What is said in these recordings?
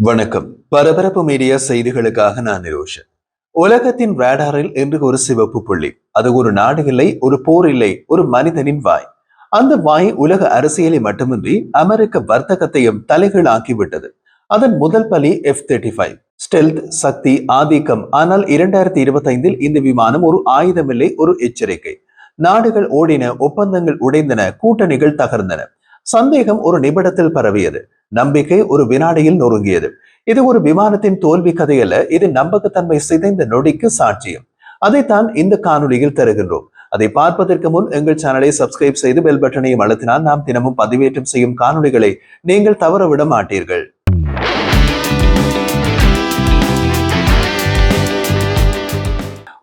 வணக்கம். பரபரப்பு மீடியா செய்திகளுக்காக நான் நிரோஷன். உலகத்தின் ரேடாரில் இன்று ஒரு சிவப்பு புள்ளி. அது ஒரு நாடு இல்லை, ஒரு போர் இல்லை, ஒரு மனிதனின் வாய். அந்த வாய் உலக அரசியலை மட்டுமின்றி அமெரிக்க வர்த்தகத்தையும் தலைகீழாக்கிவிட்டது. அதன் முதல் பலி F-35 ஸ்டெல்த், சக்தி, ஆதிக்கம். ஆனால் 2025 இந்த விமானம் ஒரு ஆயுதமில்லை, ஒரு எச்சரிக்கை. நாடுகள் ஓடின, ஒப்பந்தங்கள் உடைந்தன, கூட்டணிகள் தகர்ந்தன. சந்தேகம் ஒரு நிமிடத்தில் பரவியது. நம்பிக்கை ஒரு வினாடியில் நொறுங்கியது. இது ஒரு விமானத்தின் தோல்வி கதையல்ல, இது நம்பகத்தன்மை சிதைந்த நொடிக்கு சாட்சியம். அதைத்தான் இந்த காணொலியில் தருகின்றோம். அதை பார்ப்பதற்கு முன் எங்கள் சேனலை சப்ஸ்கிரைப் செய்து பெல் பட்டனையும் அழுத்தினால் நாம் தினமும் பதிவேற்றம் செய்யும் காணொலிகளை நீங்கள் தவறவிட மாட்டீர்கள்.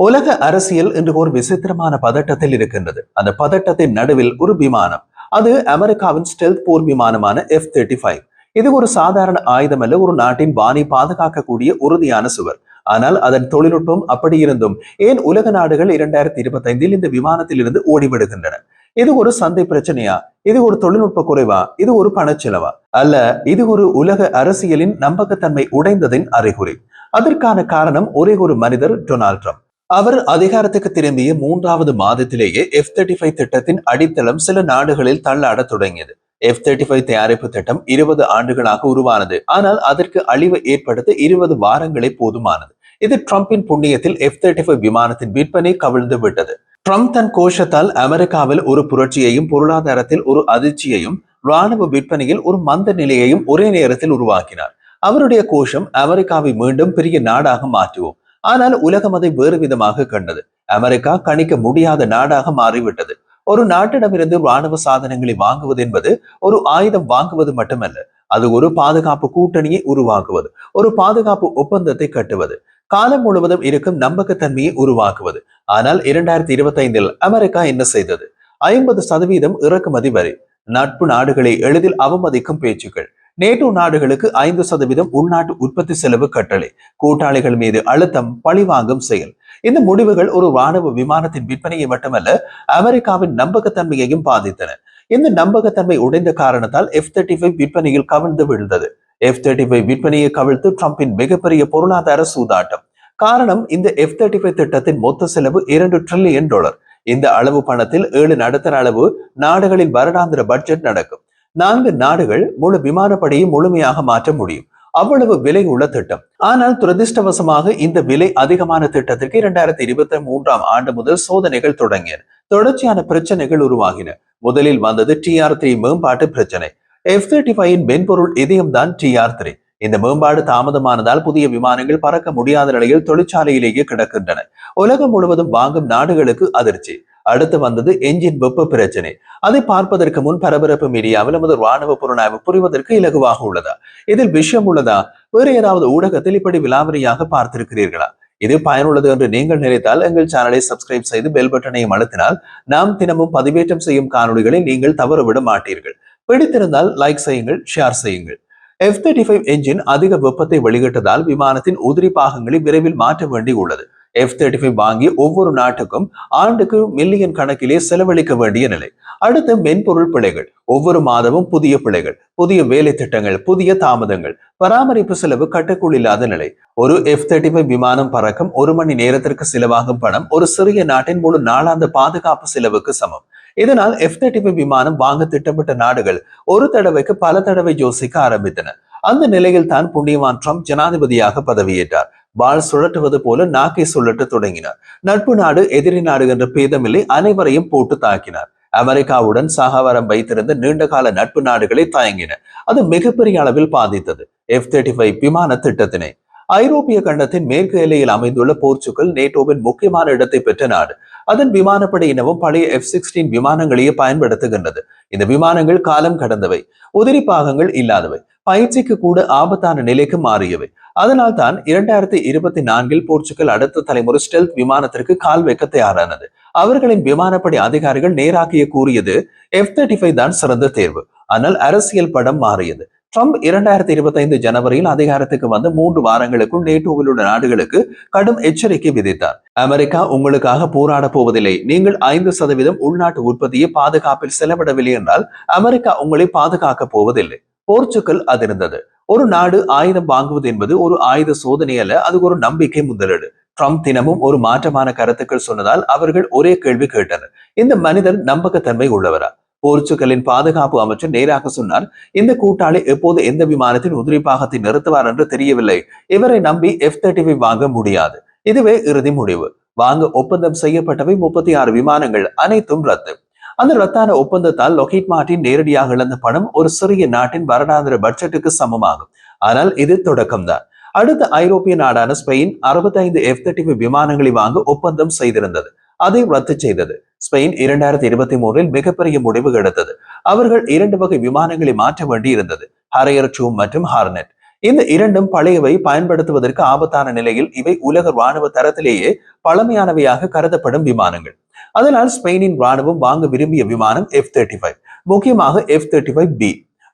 உலக அரசியல் இன்று ஒரு விசித்திரமான பதட்டத்தில் இருக்கின்றது. அந்த பதட்டத்தின் நடுவில் ஒரு விமானம். அது அமெரிக்காவின் ஸ்டெல்த் போர் விமானமான F-35. இது ஒரு சாதாரண ஆயுதம் அல்ல, ஒரு நாட்டின் வானை பாதுகாக்கக்கூடிய உறுதியான சுவர். ஆனால் அதன் தொழில்நுட்பம் அப்படி இருந்தும் ஏன் உலக நாடுகள் 2025 இந்த விமானத்தில் இருந்து ஓடிவிடுகின்றன? இது ஒரு சந்தை பிரச்சனையா? இது ஒரு தொழில்நுட்ப குறைவா? இது ஒரு பணச்செலவா? அல்ல, இது ஒரு உலக அரசியலின் நம்பகத்தன்மை உடைந்ததின் அறிகுறி. அதற்கான காரணம் ஒரே ஒரு மனிதர், டொனால்ட் ட்ரம்ப். அவர் அதிகாரத்துக்கு திரும்பிய 3வது மாதத்திலேயே F-35 திட்டத்தின் அடித்தளம் சில நாடுகளில் தள்ளாட தொடங்கியது. F-35 தயாரிப்பு திட்டம் 20 ஆண்டுகளாக உருவானது. ஆனால் அதற்கு அழிவு ஏற்படுத்த 20 வாரங்களே போதுமானது. இது ட்ரம்பின் புண்ணியத்தில் F-35 விமானத்தின் விற்பனை கவிழ்ந்து விட்டது. ட்ரம்ப் தன் கோஷத்தால் அமெரிக்காவில் ஒரு புரட்சியையும், பொருளாதாரத்தில் ஒரு அதிர்ச்சியையும், ராணுவ விற்பனையில் ஒரு மந்த நிலையையும் ஒரே நேரத்தில் உருவாக்கினார். அவருடைய கோஷம் அமெரிக்காவை மீண்டும் பெரிய நாடாக மாற்றுவோம். ஆனால் உலகம் அதை வேறு விதமாக கண்டது. அமெரிக்கா கணிக்க முடியாத நாடாக மாறிவிட்டது. ஒரு நாட்டிடமிருந்து ராணுவ சாதனங்களை வாங்குவது என்பது ஒரு ஆயுதம் வாங்குவது மட்டுமல்ல, அது ஒரு பாதுகாப்பு கூட்டணியை உருவாக்குவது, ஒரு பாதுகாப்பு ஒப்பந்தத்தை கட்டுவது, காலம் முழுவதும் இருக்கும் நம்பகத்தன்மையை உருவாக்குவது. ஆனால் 2025 அமெரிக்கா என்ன செய்தது? 50% இறக்குமதி வரி, நட்பு நாடுகளை எளிதில் அவமதிக்கும் பேச்சுக்கள், நேட்டோ நாடுகளுக்கு 5% உள்நாட்டு உற்பத்தி செலவு கட்டளை, கூட்டாளிகள் மீது அழுத்தம், பழிவாங்கும் செயல். இந்த முடிவுகள் ஒரு ராணுவ விமானத்தின் விற்பனையை மட்டுமல்ல, அமெரிக்காவின் நம்பகத்தன்மையையும் பாதித்தன. இந்த நம்பகத்தன்மை உடைந்த காரணத்தால் F-35 விற்பனையில் கவிழ்ந்து விழுந்தது. F-35 விற்பனையை கவிழ்த்து ட்ரம்பின் மிகப்பெரிய பொருளாதார சூதாட்டம். காரணம், இந்த F-35 திட்டத்தின் மொத்த செலவு $2 டிரில்லியன். இந்த அளவு பணத்தில் 7 நடுத்தர அளவு நாடுகளின் வருடாந்திர பட்ஜெட் நடக்கும். 4 நாடுகள் முழு விமானப்படையை முழுமையாக மாற்ற முடியும். அவ்வளவு விலை உள்ள திட்டம். ஆனால் துரதிருஷ்டவசமாக இந்த விலை அதிகமான திட்டத்திற்கு 2023 ஆண்டு முதல் சோதனைகள் தொடங்கின. தொடர்ச்சியான பிரச்சனைகள் உருவாகின. முதலில் வந்தது TR-3 மேம்பாட்டு பிரச்சனை. F-35 மென்பொருள் இதயம்தான் TR-3. இந்த மேம்பாடு தாமதமானதால் புதிய விமானங்கள் பறக்க முடியாத நிலையில் தொழிற்சாலையிலேயே கிடக்கின்றன. உலகம் முழுவதும் வாங்கும் நாடுகளுக்கு அதிர்ச்சி. அடுத்து வந்தது என்ஜின் வெப்ப பிரச்சனை. அதை பார்ப்பதற்கு முன் பரபரப்பு மீடியாவில் நமது ராணுவ புலனாய்வு புரிவதற்கு இலகுவாக உள்ளதா? இதில் விஷயம் உள்ளதா? வேறு ஏதாவது ஊடகத்தில் இப்படி விலாவரியாக பார்த்திருக்கிறீர்களா? இது பயனுள்ளது என்று நீங்கள் நினைத்தால் எங்கள் சேனலை சப்ஸ்கிரைப் செய்து பெல் பட்டனையும் அழுத்தினால் நாம் தினமும் பதிவேற்றம் செய்யும் காணொலிகளை நீங்கள் தவறவிட மாட்டீர்கள். பிடித்திருந்தால் லைக் செய்யுங்கள், ஷேர் செய்யுங்கள். F-35 என்ஜின் அதிக வெப்பத்தை வெளியிட்டதால் விமானத்தின் உதிரி பாகங்களை விரைவில் மாற்ற வேண்டி உள்ளது. F-35 வாங்கி ஒவ்வொரு நாட்டுக்கும் ஆண்டுக்கு மில்லியன் கணக்கிலே செலவழிக்க வேண்டிய நிலை. அடுத்து மென்பொருள் பிழைகள். ஒவ்வொரு மாதமும் புதிய பிழைகள், புதிய வேலை திட்டங்கள், புதிய தாமதங்கள், பராமரிப்பு செலவு கட்டுக்குள் இல்லாத நிலை. ஒரு F-35 விமானம் பறக்கும் 1 மணி நேரத்திற்கு செலவாகும் பணம் ஒரு சிறிய நாட்டின் முழு நாளாந்த பாதுகாப்பு செலவுக்கு சமம். இதனால் F-35 விமானம் வாங்க திட்டமிட்ட நாடுகள் ஒரு தடவைக்கு பல தடவை யோசிக்க ஆரம்பித்தன. அந்த நிலையில் தான் புண்ணியவான் ட்ரம்ப் ஜனாதிபதியாக பதவியேற்றார். வாள் சுழற்றுவது போல நாக்கை சுழற்ற தொடங்கினார். நட்பு நாடு, எதிரி நாடு என்ற பேதமில்லை, அனைவரையும் போட்டு தாக்கினார். அமெரிக்காவுடன் சகவாரம் வைத்திருந்த நீண்டகால நட்பு நாடுகளை தயங்கின. அது மிகப்பெரிய அளவில் பாதித்தது F-35 விமான திட்டத்தினை. ஐரோப்பிய கண்டத்தின் மேற்கு எல்லையில் அமைந்துள்ள போர்ச்சுகல் நேட்டோவின் முக்கியமான இடத்தை பெற்ற நாடு. அதன் விமானப்படை இனமும் பழைய F-16 விமானங்களையே பயன்படுத்துகின்றது. இந்த விமானங்கள் காலம் கடந்தவை, உதிரி பாகங்கள் இல்லாதவை, பயிற்சிக்கு கூட ஆபத்தான நிலைக்கு மாறியவை. அதனால் தான் 2024 போர்ச்சுகல் அடுத்த தலைமுறை ஸ்டெல்த் விமானத்திற்கு கால் வைக்க தயாரானது. அவர்களின் விமானப்படை அதிகாரிகள் நேராக்கிய கூறியது F-35 தான் சிறந்த தேர்வு. ஆனால் அரசியல் படம் மாறியது. ட்ரம்ப் 2025 ஜனவரியில் அதிகாரத்துக்கு வந்து 3 வாரங்களுக்குள் நேட்டோவில் உள்ள நாடுகளுக்கு கடும் எச்சரிக்கை விதித்தார். அமெரிக்கா உங்களுக்காக போராட போவதில்லை. நீங்கள் 5% உள்நாட்டு உற்பத்தியை பாதுகாப்பில் செலவிடவில்லை என்றால் அமெரிக்கா உங்களை பாதுகாக்க போவதில்லை. போர்ச்சுகல் அதிர்ந்தது. ஒரு நாடு ஆயுதம் வாங்குவது என்பது ஒரு ஆயுத சோதனை அல்ல, அது ஒரு நம்பிக்கை முதலீடு. ட்ரம்ப் தினமும் ஒரு மாற்றமான கருத்துக்கள் சொன்னதால் அவர்கள் ஒரே கேள்வி கேட்டனர்: இந்த மனிதர் நம்பகத்தன்மை உள்ளவரா? போர்ச்சுகலின் பாதுகாப்பு அமைச்சர் நேராக சொன்னார்: இந்த கூட்டாளி எப்போது எந்த விமானத்தின் உதிரி பாகத்தை நிறுத்துவார் என்று தெரியவில்லை. இவரை நம்பி F-35 வாங்க முடியாது. இதுவே இறுதி முடிவு. வாங்க ஒப்பந்தம் செய்யப்பட்டவை 36 விமானங்கள், அனைத்தும் ரத்து. அந்த ரத்தான ஒப்பந்தத்தால் லொக்கீட் மார்ட்டின் நேரடியாக இழந்த பணம் ஒரு சிறிய நாட்டின் வருடாந்திர பட்ஜெட்டுக்கு சமமாகும். ஆனால் இது தொடக்கம்தான். அடுத்த ஐரோப்பிய நாடான ஸ்பெயின் 65 F-35 விமானங்களை வாங்க ஒப்பந்தம் செய்திருந்தது. அதை ரத்து செய்தது. ஸ்பெயின் 2023 மிகப்பெரிய முடிவு எடுத்தது. அவர்கள் 2 வகை விமானங்களை மாற்ற வேண்டி இருந்தது: ஹரையர் 2 மற்றும் ஹார்னெட். இந்த இரண்டும் பழையவை, பயன்படுத்துவதற்கு ஆபத்தான நிலையில். இவை உலக ராணுவ தரத்திலேயே பழமையானவையாக கருதப்படும் விமானங்கள். அதனால் ஸ்பெயினின் ராணுவம் வாங்க விரும்பிய விமானம் F-35, முக்கியமாக F-35B.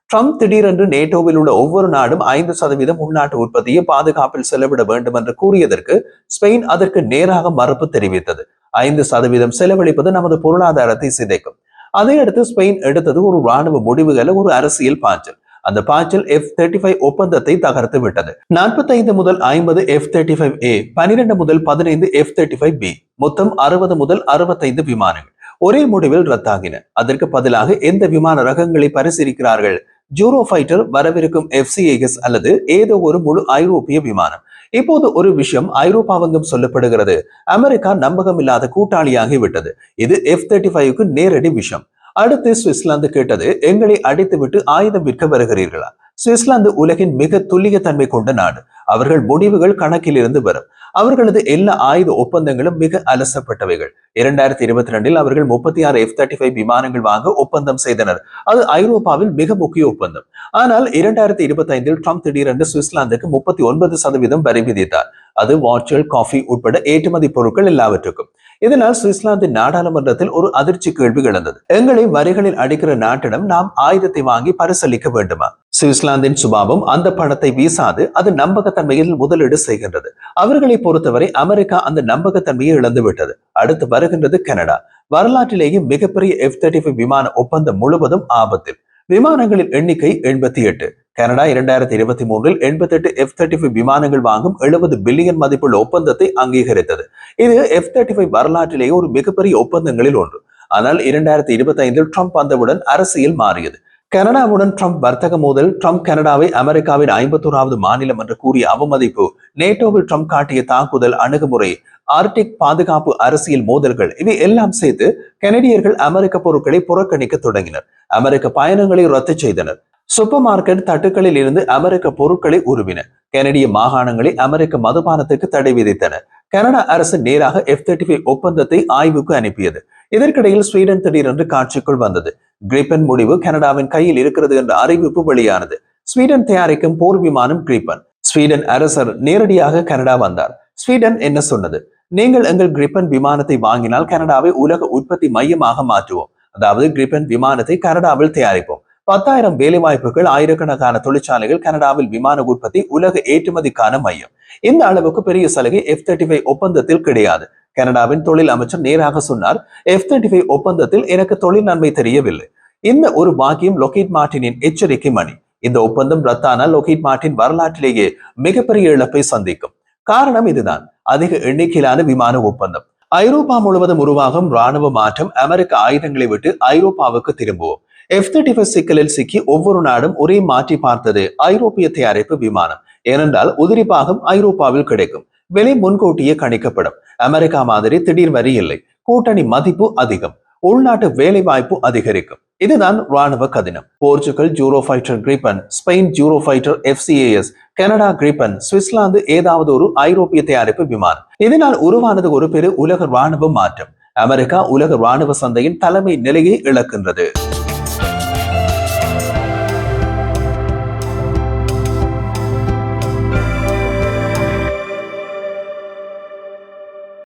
ட்ரம்ப் திடீரென்று நேட்டோவில் உள்ள ஒவ்வொரு நாடும் 5% உள்நாட்டு உற்பத்தியை பாதுகாப்பில் செலவிட வேண்டும் என்று கூறியதற்கு ஸ்பெயின் அதற்கு நேராக மறுப்பு தெரிவித்தது. 5% செலவழிப்பது நமது பொருளாதாரத்தை சிதைக்கும். அதையடுத்து ஸ்பெயின் எடுத்தது ஒரு ராணுவ முடிவுகளை, ஒரு அரசியல் பாய்ச்சல். அந்த பாய்ச்சல் F-35 ஒப்பந்தத்தை தகர்த்து விட்டது. 45 முதல் 50 F-35A, 12 முதல் 15 F-35B, மொத்தம் 60 முதல் 65 விமானங்கள் ஒரே முடிவில் ரத்தாகின. அதற்கு பதிலாக எந்த விமான ரகங்களை பரிசீலிக்கிறார்கள்? ஜூரோ ஃபைட்டர், வரவிருக்கும் FCAS அல்லது ஏதோ ஒரு முழு ஐரோப்பிய விமானம். இப்போது ஒரு விஷயம் ஐரோப்பாவங்கம் சொல்லப்படுகிறது: அமெரிக்கா நம்பகம் இல்லாத கூட்டாளியாகி விட்டது. இது F-35க்கு நேரடி விஷயம். அடுத்து சுவிட்சர்லாந்து கேட்டது: எங்களை அடித்துவிட்டு ஆயுதம் விற்க வருகிறீர்களா? சுவிட்சர்லாந்து உலகின் மிக துல்லிய தன்மை கொண்ட நாடு. அவர்கள் முடிவுகள் கணக்கில் இருந்து வரும். அவர்களது எல்லா ஆயுத ஒப்பந்தங்களும் மிக அலசப்பட்டவைகள். 2022 அவர்கள் 36 F-35 விமானங்கள் வாங்க ஒப்பந்தம் செய்தனர். அது ஐரோப்பாவில் மிக முக்கிய ஒப்பந்தம். ஆனால் 2025 ட்ரம்ப் திடீரென்று சுவிட்சர்லாந்துக்கு 39% வரி விதித்தார். அது வாட்சல், காஃபி உட்பட ஏற்றுமதி பொருட்கள் எல்லாவற்றுக்கும். இதனால் சுவிட்சர்லாந்தின் நாடாளுமன்றத்தில் ஒரு அதிர்ச்சி கேள்வி எழுந்தது: எங்களை வரிகளில் அடிக்கிற நாட்டிடம் நாம் ஆயுதத்தை வாங்கி பரிசளிக்க வேண்டுமா? சுவிட்சர்லாந்தின் சுபாவம் அந்த பணத்தை வீசாது. அது நம்பகத்தன்மையில் முதலீடு செய்கின்றது. அவர்களை பொறுத்தவரை அமெரிக்கா அந்த நம்பகத்தன்மையை இழந்து விட்டது. அடுத்து வருகின்றது கனடா. வரலாற்றிலேயே மிகப்பெரிய F-35 விமான ஒப்பந்தம் முழுவதும் ஆபத்தில். விமானங்களின் எண்ணிக்கை 88. கனடா 2023 88 F-35 விமானங்கள் வாங்கும் 70 பில்லியன் மதிப்புள்ள ஒப்பந்தத்தை அங்கீகரித்தது. இது F-35 வரலாற்றிலேயே ஒரு மிகப்பெரிய ஒப்பந்தங்களில் ஒன்று. ஆனால் 2025 ட்ரம்ப் வந்தவுடன் அரசியல் மாறியது. கனடாவுடன் ட்ரம்ப் வர்த்தக மோதல், ட்ரம்ப் கனடாவை அமெரிக்காவின் 51வது மாநிலம் என்று கூறிய அவமதிப்பு, நேட்டோவில் ட்ரம்ப் காட்டிய தாக்குதல் அணுகுமுறை, ஆர்டிக் பாதுகாப்பு அரசியல் மோதல்கள், இவை எல்லாம் சேர்த்து கனடியர்கள் அமெரிக்க பொருட்களை புறக்கணிக்க தொடங்கினர். அமெரிக்க பயணங்களை ரத்து செய்தனர். சூப்பர் மார்க்கெட் தட்டுக்களில் இருந்து அமெரிக்க பொருட்களை உருவின. கனடிய மாகாணங்களை அமெரிக்க மதுபானத்துக்கு தடை விதித்தனர். கனடா அரசு நேராக F-35 ஒப்பந்தத்தை ஆய்வுக்கு அனுப்பியது. இதற்கிடையில் ஸ்வீடன் திடீரென்று காட்சிக்குள் வந்தது. கிரிப்பன் முடிவு கனடாவின் கையில் இருக்கிறது என்ற அறிவிப்பு வெளியானது. ஸ்வீடன் தயாரிக்கும் போர் விமானம் கிரிப்பன். ஸ்வீடன் அரசர் நேரடியாக கனடா வந்தார். ஸ்வீடன் என்ன சொன்னது? நீங்கள் எங்கள் கிரிப்பன் விமானத்தை வாங்கினால் கனடாவை உலக உற்பத்தி மையமாக மாற்றுவோம். அதாவது கிரிப்பன் விமானத்தை கனடாவில் தயாரிப்போம். 10,000 வேலைவாய்ப்புகள், ஆயிரக்கணக்கான தொழிற்சாலைகள், கனடாவில் விமான உற்பத்தி, உலக ஏற்றுமதிக்கான மையம். இந்த அளவுக்கு பெரிய சலுகை F-35 ஒப்பந்தத்தில் கிடையாது. கனடாவின் தொழில் அமைச்சர் நேராக சொன்னார்: F-35 ஒப்பந்தத்தில் எனக்கு தொழில் நன்மை தெரியவில்லை. இந்த ஒரு பாக்கியம் லொக்கீட் மார்ட்டினின் எச்சரிக்கை மணி. இந்த ஒப்பந்தம் ரத்தானால் லொக்கீட் மார்ட்டின் வரலாற்றிலேயே மிகப்பெரிய இழப்பை சந்திக்கும். காரணம் இதுதான்: அதிக எண்ணிக்கையிலான விமான ஒப்பந்தம். ஐரோப்பா முழுவதும் உருவாகும் ராணுவ மாற்றம். அமெரிக்க ஆயுதங்களை விட்டு ஐரோப்பாவுக்கு திரும்புவோம். F-35 சிக்கலில் சிக்கி ஒவ்வொரு நாடும் ஒரே மாற்றி பார்த்தது ஐரோப்பிய தயாரிப்பு விமானம். ஏனென்றால் உதிரி பாகம் ஐரோப்பாவில் கிடைக்கும். விலை முன்கூட்டியே கணிக்கப்படும். அமெரிக்கா மாதிரி திடீர் வரி இல்லை. கூட்டணி மதிப்பு அதிகம். உள்நாட்டு வேலை வாய்ப்பு அதிகரிக்கும். இதுதான் ராணுவ கதினம். Portugal Eurofighter Gripen, Spain Eurofighter FCAS, Canada Gripen, Switzerland ஏதாவது ஒரு ஐரோப்பிய தயாரிப்பு விமானம். இதனால் உருவானது ஒரு பெரு உலக ராணுவ மாற்றம். அமெரிக்கா உலக ராணுவ சந்தையின் தலைமை நிலையை இழக்கின்றது.